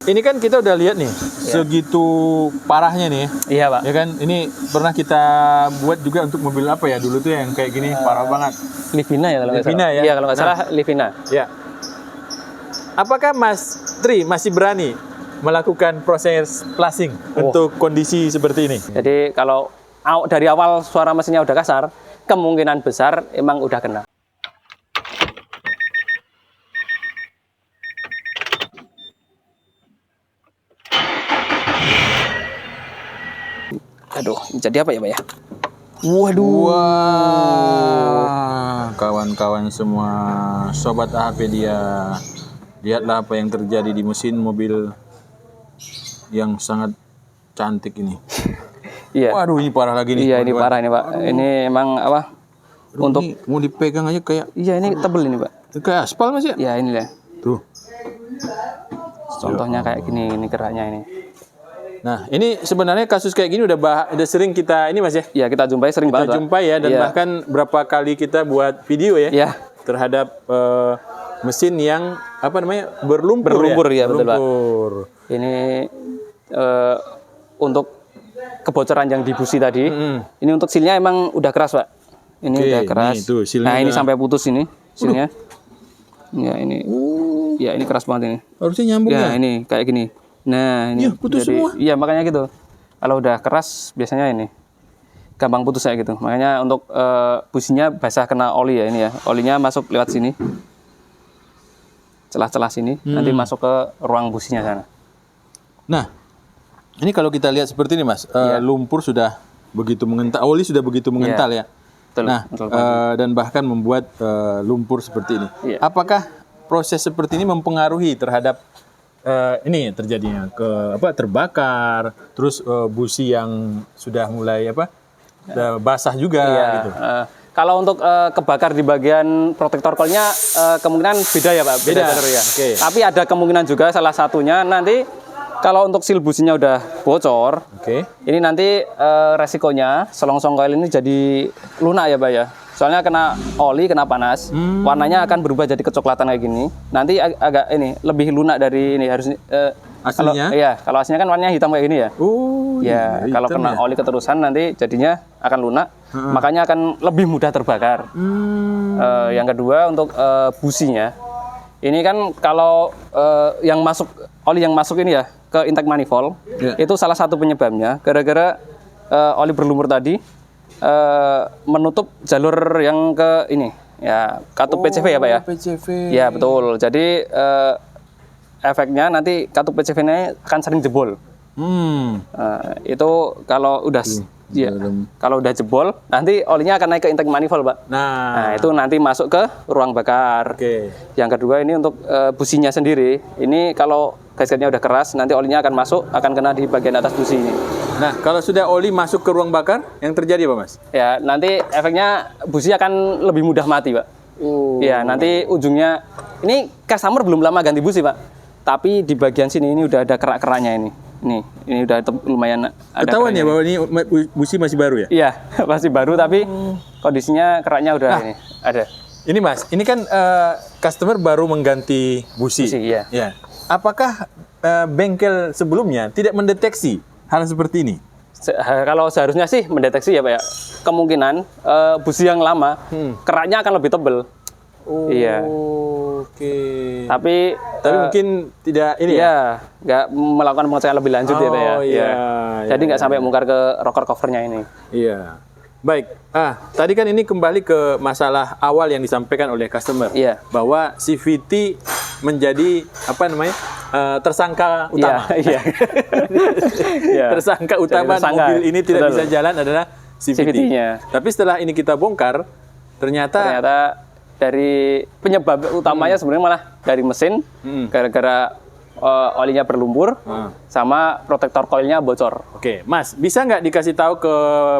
Ini kan kita udah lihat nih, segitu parahnya nih. Iya, Pak. Ya kan, ini pernah kita buat juga untuk mobil apa ya dulu tuh yang kayak gini, parah banget. Livina ya kalau nggak Livina salah. ya? Iya, kalau nggak salah Livina. Ya. Apakah Mas Tri masih berani melakukan proses flushing untuk kondisi seperti ini? Jadi kalau dari awal suara mesinnya udah kasar, kemungkinan besar emang udah kena. Aduh, jadi apa ya, Pak ya? Waduh. Wah, kawan-kawan semua, sobat Ahpedia, lihatlah apa yang terjadi di mesin mobil yang sangat cantik ini. Iya. Waduh, ini parah lagi nih. Iya, ini parah ini, Pak. Ini emang apa? Aduh, Untuk ini mau dipegang aja kayak ini tebel ini, Pak. kayak aspal Mas ya? Ya, ini ya. Tuh. Contohnya kayak gini, ini geraknya ini. Nah, ini sebenarnya kasus kayak gini udah sering kita ini Mas ya. Ya, kita jumpai sering Kita banget, Pak. jumpai ya, dan Iya. bahkan berapa kali kita buat video ya, Iya. terhadap mesin yang apa namanya berlumpur, Berlumpur, ya, betul, Pak. Berlumpur. Ini untuk kebocoran yang di busi tadi. Ini untuk silnya emang udah keras, Pak. Ini Oke, udah keras. ini tuh, silnya nah, ini udah- sampai putus ini silnya. Ya, ini. Ya, ini keras banget ini. Harusnya nyambung Ya, ya. ini kayak gini. Nah, ini Iya, putus semua. Iya, makanya gitu. Kalau udah keras biasanya ini gampang putus kayak gitu. Makanya untuk businya basah kena oli ya ini ya. Olinya masuk lewat sini. Celah-celah sini, nanti masuk ke ruang businya sana. Nah, ini kalau kita lihat seperti ini Mas, lumpur sudah begitu mengental, oli sudah begitu mengental ya. Betul, Nah, betul. dan bahkan membuat lumpur seperti ini. Iya. Apakah proses seperti ini mempengaruhi terhadap ini terjadinya terbakar, terus busi yang sudah mulai basah juga gitu. Kalau untuk kebakar di bagian protektor coilnya kemungkinan beda ya Pak. Beda. Ya. Oke. Tapi ada kemungkinan juga salah satunya nanti kalau untuk seal businya udah bocor, Oke. ini nanti resikonya selongsong coil ini jadi lunak ya Pak ya. Soalnya kena oli, kena panas, warnanya akan berubah jadi kecoklatan kayak gini. Nanti agak ini lebih lunak dari ini harus Aslinya? Kalau aslinya kan warnanya hitam kayak gini ya. Oh, Ya, iya, kalau hitam kena ya? oli keterusan nanti jadinya akan lunak, makanya akan lebih mudah terbakar. Yang kedua untuk businya, ini kan kalau yang masuk oli yang masuk ini ya ke intake manifold, itu salah satu penyebabnya gara-gara oli berlumpur tadi menutup jalur yang ke ini ya katup PCV ya Pak ya. PCV. Ya betul. Jadi efeknya nanti katup PCV-nya akan sering jebol. Itu kalau udah kalau udah jebol, nanti olinya akan naik ke intake manifold, Pak. Nah, itu nanti masuk ke ruang bakar. Oke. Yang kedua ini untuk businya sendiri. Ini kalau gasketnya udah keras, nanti olinya akan masuk, akan kena di bagian atas busi ini. Nah, kalau sudah oli masuk ke ruang bakar, yang terjadi apa, Mas? Ya, nanti efeknya busi akan lebih mudah mati, Pak. Ya, nanti ujungnya ini customer belum lama ganti busi, Pak. Tapi di bagian sini ini udah ada kerak-keraknya ini. Ini udah lumayan ada. Ketahuan ya bahwa ini busi masih baru ya? Iya, masih baru tapi kondisinya keraknya udah ini ada. Ini Mas, ini kan customer baru mengganti busi. Iya. Ya. Apakah bengkel sebelumnya tidak mendeteksi hal seperti ini? Kalau seharusnya sih mendeteksi ya Pak ya. Kemungkinan busi yang lama keraknya akan lebih tebel. Iya. Oke. Tapi mungkin tidak ini ya? nggak melakukan pengecekan lebih lanjut ya Pak ya. Iya. Jadi nggak sampai bongkar ke rocker covernya ini. Iya. Baik. Tadi kan ini kembali ke masalah awal yang disampaikan oleh customer. Iya. Bahwa CVT menjadi tersangka utama. Iya. Iya. Tersangka utama mobil ini tidak bisa jalan adalah CVT-nya. Tapi setelah ini kita bongkar, ternyata dari penyebab utamanya sebenarnya malah dari mesin, gara-gara olinya berlumpur, sama protektor coilnya bocor. Oke, Mas, bisa nggak dikasih tahu ke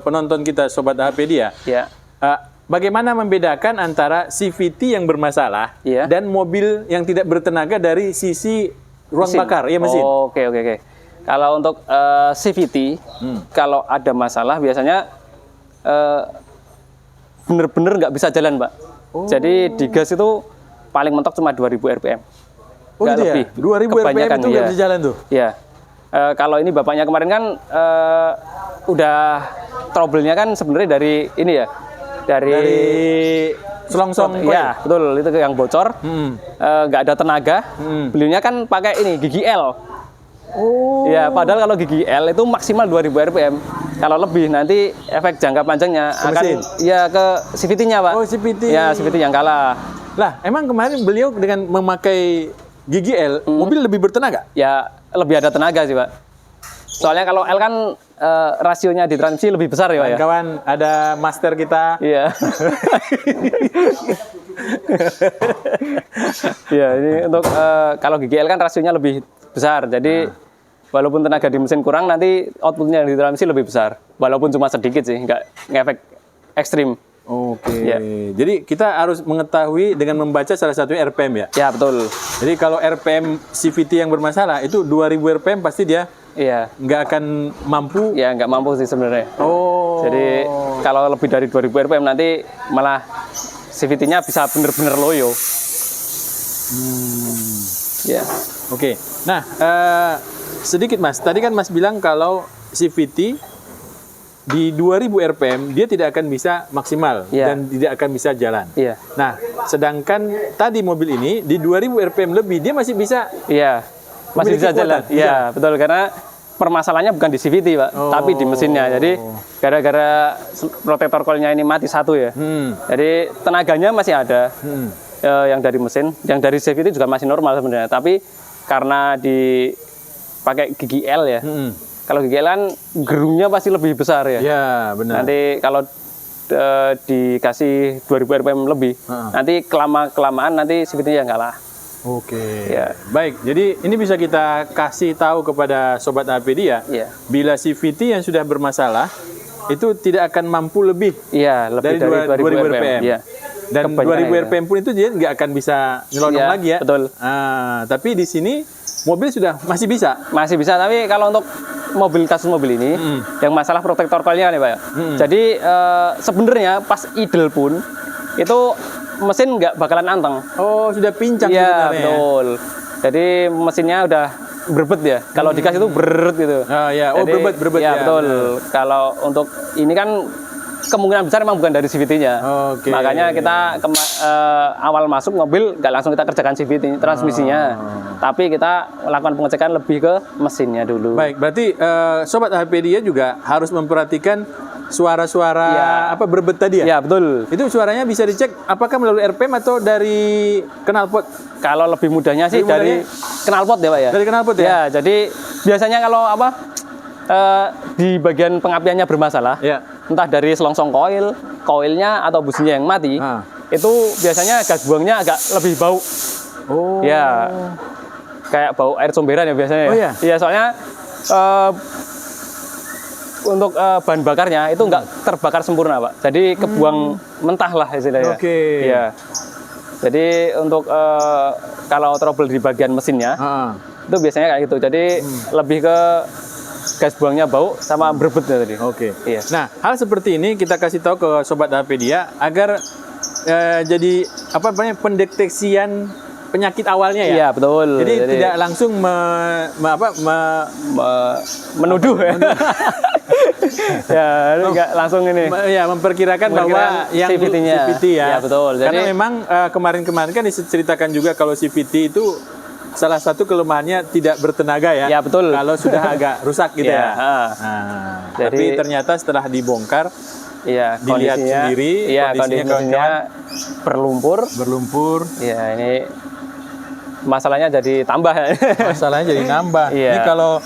penonton kita, Sobat Ahpedia, Ya. bagaimana membedakan antara CVT yang bermasalah dan mobil yang tidak bertenaga dari sisi ruang bakar, ya mesin? Oke. Kalau untuk CVT, kalau ada masalah biasanya bener-bener nggak bisa jalan, Pak. Jadi di gas itu paling mentok cuma 2000 RPM. Oh gitu lebih. Ya? 2000 RPM itu nggak bisa jalan tuh? Iya. Kalau ini bapaknya kemarin kan udah trouble-nya kan sebenarnya dari ini ya. Dari selongsong koil. Iya, betul. Itu yang bocor. Nggak ada tenaga. Belinya kan pakai ini gigi L. Oh. Ya, padahal kalau gigi L itu maksimal 2000 RPM. Kalau lebih nanti efek jangka panjangnya akan ya ke CVT-nya, Pak. Oh, CVT. Ya, CVT yang kalah. Lah, emang kemarin beliau dengan memakai gigi L, mobil lebih bertenaga? Ya, lebih ada tenaga sih, Pak. Soalnya kalau L kan rasionya di transmisi lebih besar ya, Pak ya. Kawan, ada master kita. Iya. Ya, ini untuk kalau gigi L kan rasionya lebih besar. Jadi walaupun tenaga di mesin kurang, nanti outputnya di transmisi lebih besar. Walaupun cuma sedikit sih, nggak ngefek ekstrim. Oke. Ya. Jadi kita harus mengetahui dengan membaca salah satunya RPM ya? Ya, betul. Jadi kalau RPM CVT yang bermasalah, itu 2000 RPM pasti dia nggak akan mampu? Ya, nggak mampu sih sebenarnya. Oh. Jadi kalau lebih dari 2000 RPM nanti malah CVT-nya bisa benar-benar loyo. Ya. Oke. Nah, sedikit Mas. Tadi kan Mas bilang kalau CVT di 2000 RPM dia tidak akan bisa maksimal dan tidak akan bisa jalan. Nah, sedangkan tadi mobil ini di 2000 RPM lebih dia masih bisa. Masih bisa jalan. Iya, betul, karena permasalahannya bukan di CVT, Pak, tapi di mesinnya. Jadi gara-gara protektor coilnya ini mati satu ya. Jadi tenaganya masih ada. Yang dari mesin, yang dari CVT juga masih normal sebenarnya. Tapi karena dipakai gigi L ya. Kalau gigi L kan gerungnya pasti lebih besar ya. Iya, benar. Nanti kalau dikasih 2000 RPM lebih, nanti kelamaan nanti CVT-nya kalah. Oke. Baik, jadi ini bisa kita kasih tahu kepada Sobat APedia, bila CVT yang sudah bermasalah, itu tidak akan mampu lebih, lebih dari 2000 RPM. Dan 2000 RPM pun itu dia nggak akan bisa nyelonong lagi ya. Betul. Tapi di sini mobil sudah masih bisa. Masih bisa, tapi kalau untuk kasus mobil ini yang masalah protektor coilnya nih, Pak ya. Jadi sebenarnya pas idle pun itu mesin nggak bakalan anteng. Oh, sudah pincang sebenarnya. Iya, betul. Jadi mesinnya udah berbet ya. Kalau dikasih itu beret gitu. Berbet ya. Betul. Kalau untuk ini kan kemungkinan besar memang bukan dari CVT-nya. Makanya kita awal masuk mobil nggak langsung kita kerjakan CVT transmisinya, tapi kita lakukan pengecekan lebih ke mesinnya dulu. Baik, berarti Sobat APedia juga harus memperhatikan suara-suara berbet tadi ya? Ya, betul. Itu suaranya bisa dicek apakah melalui RPM atau dari knalpot? Kalau lebih mudahnya sih dari knalpot ya, Pak ya. Dari knalpot ya? Ya, jadi biasanya kalau di bagian pengapiannya bermasalah, entah dari selongsong koilnya atau businya yang mati, itu biasanya gas buangnya agak lebih bau. Ya, kayak bau air comberan ya biasanya. Iya, soalnya untuk bahan bakarnya itu nggak terbakar sempurna, Pak. Jadi kebuang mentah lah istilahnya. Ya. Jadi untuk kalau trouble di bagian mesinnya, itu biasanya kayak gitu. Jadi lebih ke gas buangnya bau sama berbetnya tadi. Nah, hal seperti ini kita kasih tahu ke Sobat APedia agar jadi pendeteksian penyakit awalnya ya. Iya, betul. Jadi tidak langsung menuduh ya. Nggak langsung ini. Memperkirakan bahwa yang CVT-nya. CVT ya. Ya, betul. Karena memang kemarin-kemarin kan diceritakan juga kalau CVT itu salah satu kelemahannya tidak bertenaga ya. Ya, betul. Kalau sudah agak rusak gitu ya. Tapi ternyata setelah dibongkar, dilihat sendiri kondisinya berlumpur. Ya, ini masalahnya jadi tambah. Masalahnya jadi nambah. Ini kalau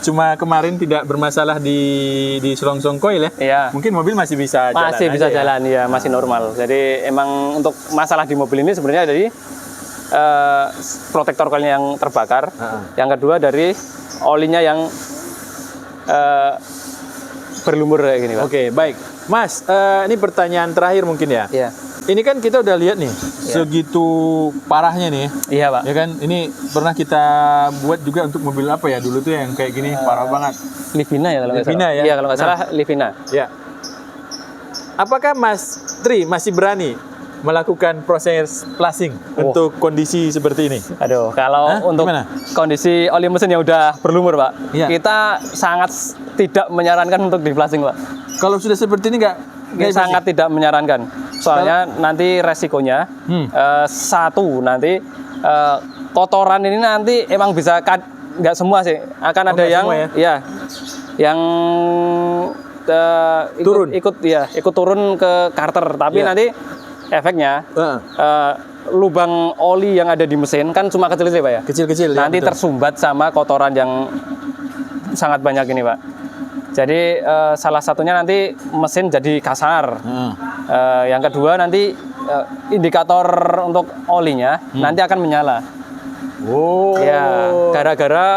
cuma kemarin tidak bermasalah di selongsong koil ya, mungkin mobil masih bisa jalan. Masih bisa jalan ya, masih normal. Jadi emang untuk masalah di mobil ini sebenarnya dari protektor coilnya yang terbakar. Yang kedua dari olinya yang berlumur kayak gini, Pak. Baik. Mas, ini pertanyaan terakhir mungkin ya. Ini kan kita udah lihat nih, segitu parahnya nih. Iya, Pak. Ya kan, ini pernah kita buat juga untuk mobil apa ya dulu tuh yang kayak gini, parah banget. Livina ya kalau nggak salah. Ya? Iya, kalau nggak salah Livina. Ya. Apakah Mas Tri masih berani melakukan proses flushing untuk kondisi seperti ini? Aduh, kalau untuk gimana? kondisi oli mesin yang udah berlumur, Pak, kita sangat tidak menyarankan untuk di flushing, Pak. Kalau sudah seperti ini sangat tidak menyarankan. Soalnya nanti resikonya satu nanti kotoran ini nanti emang bisa nggak semua sih, akan ada yang yang ikut turun ke karter, tapi nanti efeknya lubang oli yang ada di mesin kan cuma kecil-kecil, Pak ya. Kecil-kecil. Nanti tersumbat sama kotoran yang sangat banyak ini, Pak. Jadi salah satunya nanti mesin jadi kasar. Yang kedua nanti indikator untuk olinya nanti akan menyala. Ya, gara-gara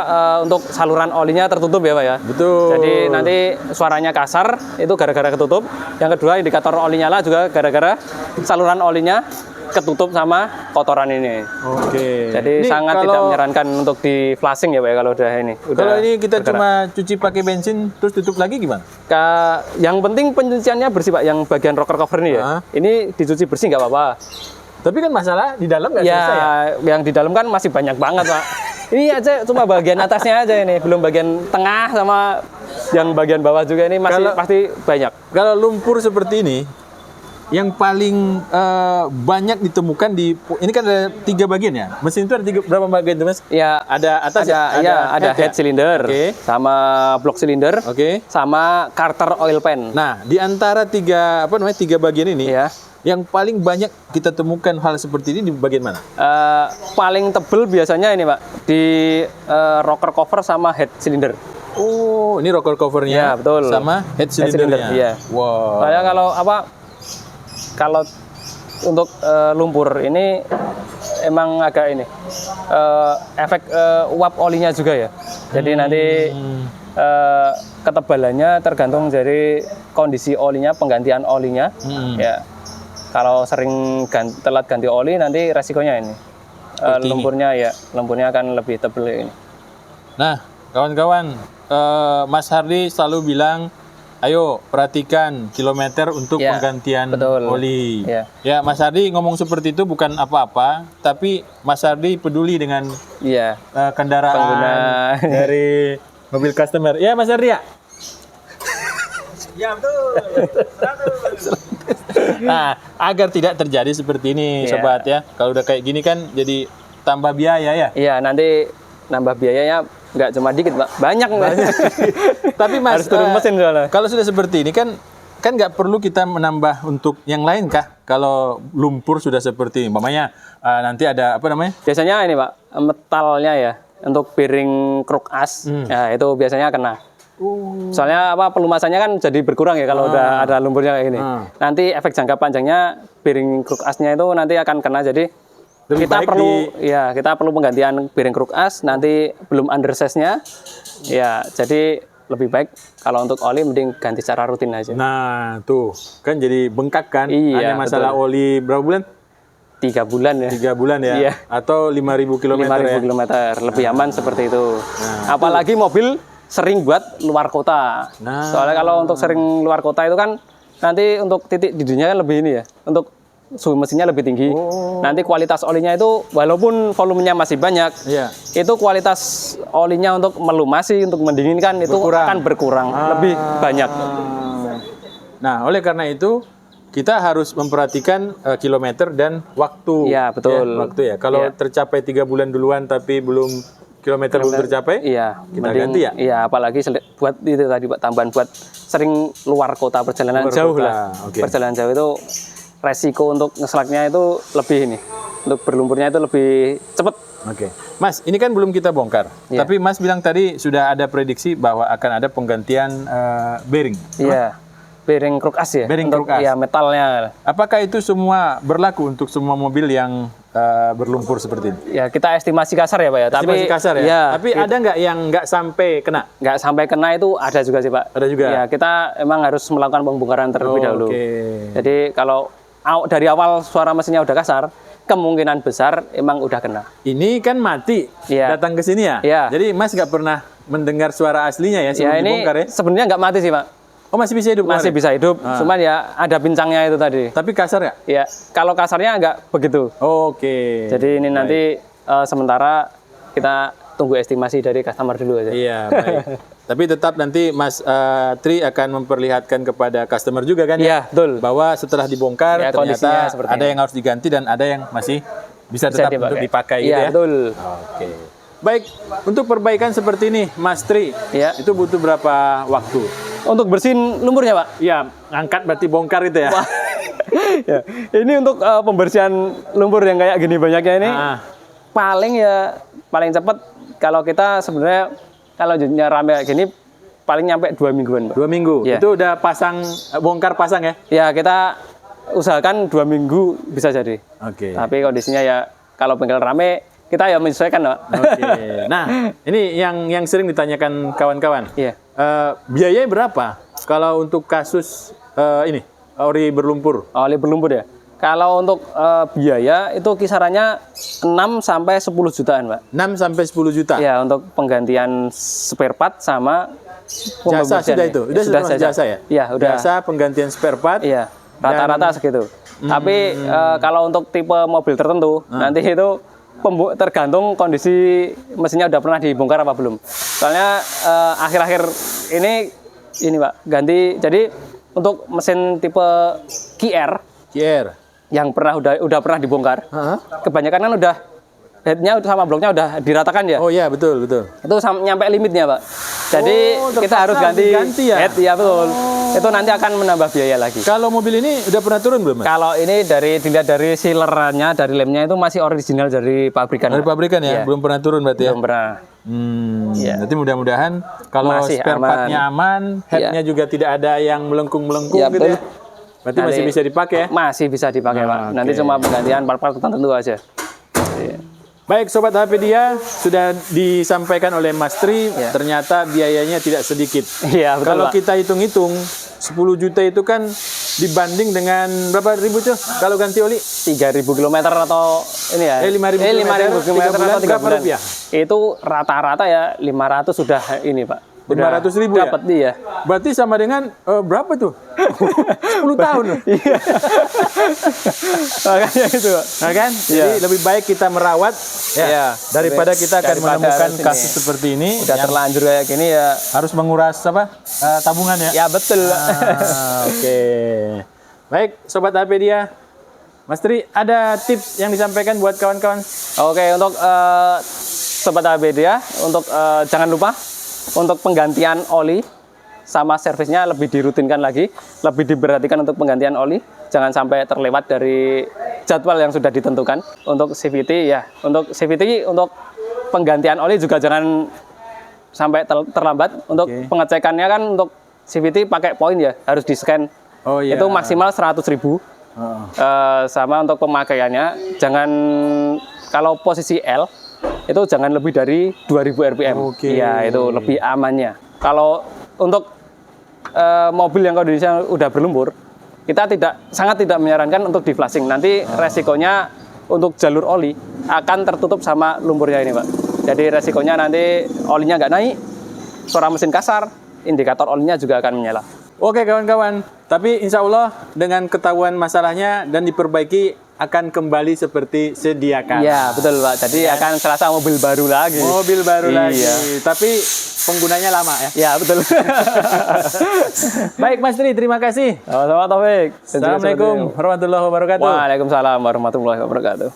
untuk saluran olinya tertutup ya, Pak ya. Betul. Jadi nanti suaranya kasar itu gara-gara ketutup. Yang kedua indikator oli nyala juga gara-gara saluran olinya ketutup sama kotoran ini. Oke. Jadi ini sangat tidak menyarankan untuk di flushing ya, Pak ya, kalau udah ini. Kalau ini kita cuma cuci pakai bensin terus tutup lagi gimana? Yang penting pencuciannya bersih, Pak. Yang bagian rocker cover ini ya. Ini dicuci bersih nggak apa-apa. Tapi kan masalah di dalam nggak selesai ya? Yang di dalam kan masih banyak banget, Pak. Ini aja cuma bagian atasnya aja ini, belum bagian tengah sama yang bagian bawah juga ini masih pasti banyak. Kalau lumpur seperti ini, yang paling banyak ditemukan ini kan ada 3 bagian ya? Mesin itu ada berapa bagian tuh, Mas? Ya, ada atas ada head cylinder, sama block cylinder, sama carter oil pan. Nah, di antara 3 bagian ini, yang paling banyak kita temukan hal seperti ini di bagian mana? Paling tebel biasanya ini, Pak, di rocker cover sama head cylinder. Oh, ini rocker covernya, ya, betul. Sama head cylindernya. Iya. Wow. Kayak kalau untuk lumpur ini emang agak ini efek uap olinya juga ya. Jadi nanti ketebalannya tergantung dari kondisi olinya, penggantian olinya. Ya. Kalau sering telat ganti oli nanti resikonya ini. Lumpurnya akan lebih tebal ini. Nah, kawan-kawan, Mas Hardy selalu bilang, ayo perhatikan kilometer untuk penggantian oli. Ya, Mas Hardy ngomong seperti itu bukan apa-apa, tapi Mas Hardy peduli dengan kendaraan pengguna dari mobil customer. Ya, Mas Hardy ya? Ya, betul. Nah, agar tidak terjadi seperti ini, sobat ya. Kalau udah kayak gini kan jadi tambah biaya ya. Iya, nanti nambah biayanya nggak cuma dikit, Pak. Banyak. Tapi Mas, harus turun mesin soalnya. Kalau sudah seperti ini kan nggak perlu kita menambah untuk yang lain kah? Kalau lumpur sudah seperti ini, umpamanya nanti ada apa namanya? Biasanya ini, Pak, metalnya ya, untuk bearing kruk as, ya itu biasanya kena. Soalnya pelumasannya kan jadi berkurang ya kalau udah ada lumpurnya kayak gini. Nanti efek jangka panjangnya bearing kruk asnya itu nanti akan kena. Jadi kita perlu penggantian bearing kruk as, nanti belum undersize-nya. Ya, jadi lebih baik kalau untuk oli mending ganti secara rutin aja. Nah, tuh kan jadi bengkak kan? Iya, hanya masalah oli berapa bulan? 3 bulan ya. 3 bulan ya? Iya. Atau 5.000 km 5.000 km, lebih aman seperti itu. Apalagi mobil sering buat luar kota. Soalnya kalau untuk sering luar kota itu kan nanti untuk titik didihnya kan lebih ini ya. Untuk suhu mesinnya lebih tinggi. Nanti kualitas olinya itu walaupun volumenya masih banyak, itu kualitas olinya untuk melumasi, untuk mendinginkan itu akan berkurang lebih banyak. Nah, oleh karena itu kita harus memperhatikan kilometer dan waktu. Iya, betul. Waktu ya. Kalau tercapai 3 bulan duluan tapi belum kilometer belum tercapai, kita ganti ya. Iya, apalagi buat itu tadi, Pak, tambahan buat sering luar kota, perjalanan jauh lah. Perjalanan jauh itu resiko untuk ngeslaknya itu lebih ini. Untuk berlumpurnya itu lebih cepat. Mas, ini kan belum kita bongkar. Tapi Mas bilang tadi sudah ada prediksi bahwa akan ada penggantian bearing. Iya. Bearing kruk as ya. Bearing kruk as. Ya, metalnya. Apakah itu semua berlaku untuk semua mobil yang berlumpur seperti ini? Ya, kita estimasi kasar ya, Pak ya. Estimasi kasar ya. Tapi ada nggak yang nggak sampai kena? Nggak sampai kena itu ada juga sih, Pak. Ada juga. Ya, kita emang harus melakukan pembongkaran terlebih dahulu. Jadi kalau dari awal suara mesinnya udah kasar, kemungkinan besar emang udah kena. Ini kan mati datang ke sini ya. Jadi Mas nggak pernah mendengar suara aslinya ya sebelum dibongkar ya? Sebenarnya nggak mati sih, Pak. Oh, masih bisa hidup? Masih bisa hidup, cuman ya ada pincangnya itu tadi. Tapi kasar nggak? Iya, kalau kasarnya nggak begitu. Oke. Jadi ini nanti sementara kita tunggu estimasi dari customer dulu aja. Iya, baik. Tapi tetap nanti Mas Tri akan memperlihatkan kepada customer juga kan ya? Iya, betul. Bahwa setelah dibongkar ya, ternyata ada yang harus diganti dan ada yang masih bisa tetap untuk dipakai gitu ya? Betul. Oke. Baik, untuk perbaikan seperti ini Mas Tri, itu butuh berapa waktu? Untuk bersihin lumpurnya, Pak? Iya, ngangkat berarti bongkar itu ya? Ya. Ini untuk pembersihan lumpur yang kayak gini banyaknya ini, paling cepat kalau kita sebenarnya kalau jadinya rame kayak gini paling nyampe 2 mingguan, Pak. 2 minggu? Ya. Itu udah bongkar pasang ya? Ya, kita usahakan 2 minggu bisa jadi. Oke. Tapi kondisinya ya kalau bengkel rame, kita ya menyesuaikan, Pak. Oke. Nah, ini yang sering ditanyakan kawan-kawan. Iya. Biayanya berapa kalau untuk kasus ini ori berlumpur? Oli berlumpur ya. Kalau untuk biaya itu kisarannya 6 sampai 10 jutaan, Pak. 6 sampai 10 juta. Ya, untuk penggantian spare part sama jasa sudah itu. Sudah jasa ya? Iya, udah. Jasa penggantian spare part. Iya, rata-rata segitu. Tapi kalau untuk tipe mobil tertentu nanti itu tergantung kondisi mesinnya udah pernah dibongkar apa belum. Soalnya akhir-akhir ini Pak, ganti. Jadi untuk mesin tipe QR yang udah pernah dibongkar, kebanyakan kan udah headnya sama bloknya udah diratakan ya. Oh iya, betul. Itu nyampe limitnya, Pak. Jadi kita harus ganti ya? head, ya betul. Itu nanti akan menambah biaya lagi. Kalau mobil ini udah pernah turun belum, Mas? Kalau ini dilihat dari sealernya, dari lemnya itu masih original dari pabrikan. Dari pabrikan ya? Belum pernah turun berarti ya? Belum pernah. Berarti mudah-mudahan kalau spare part-nya aman, headnya juga tidak ada yang melengkung-melengkung gitu ya? Berarti masih bisa dipakai ya? Masih bisa dipakai, Pak. Nanti cuma penggantian part-part tertentu aja. Baik, Sobat HPdia, sudah disampaikan oleh Mas Tri, ternyata biayanya tidak sedikit. Iya, betul, kalau Pak. kita hitung-hitung, 10 juta itu kan dibanding dengan berapa ribu tuh kalau ganti oli? 3.000 km atau ini ya? 5.000 km atau 3 bulan? Rupiah? Itu rata-rata ya 500 sudah ini, Pak. 500.000 ya? Dapat dia. Berarti sama dengan berapa tuh? 10 tahun. Iya. Makanya itu, Pak. Nah kan? Jadi lebih baik kita merawat daripada kita akan menemukan kasus seperti ini. Udah terlanjur kayak gini ya. Harus menguras tabungan ya? Ya betul. Oke. Baik, Sobat HPdia. Mas Tri, ada tips yang disampaikan buat kawan-kawan? Oke, untuk Sobat HPdia, untuk jangan lupa untuk penggantian oli sama servisnya lebih dirutinkan lagi, lebih diperhatikan untuk penggantian oli, jangan sampai terlewat dari jadwal yang sudah ditentukan. Untuk CVT untuk penggantian oli juga jangan sampai terlambat. Untuk pengecekannya kan untuk CVT pakai poin ya, harus di-scan. Itu maksimal 100.000. Sama untuk pemakaiannya jangan, kalau posisi L itu jangan lebih dari 2000 rpm. Iya, itu lebih amannya. Kalau untuk mobil yang kondisinya udah berlumpur, kita sangat tidak menyarankan untuk di flashing. Nanti resikonya untuk jalur oli akan tertutup sama lumpurnya ini, Pak. Jadi resikonya nanti olinya nggak naik, suara mesin kasar, indikator olinya juga akan menyala. Oke kawan-kawan, tapi insya Allah dengan ketahuan masalahnya dan diperbaiki akan kembali seperti sedia kala. Iya, betul, Pak. Jadi akan serasa mobil baru lagi. Mobil baru lagi. Tapi penggunanya lama ya. Iya, betul. Baik Mas Tri, terima kasih. Sama-sama, Taufik. Assalamualaikum warahmatullahi wabarakatuh. Waalaikumsalam warahmatullahi wabarakatuh.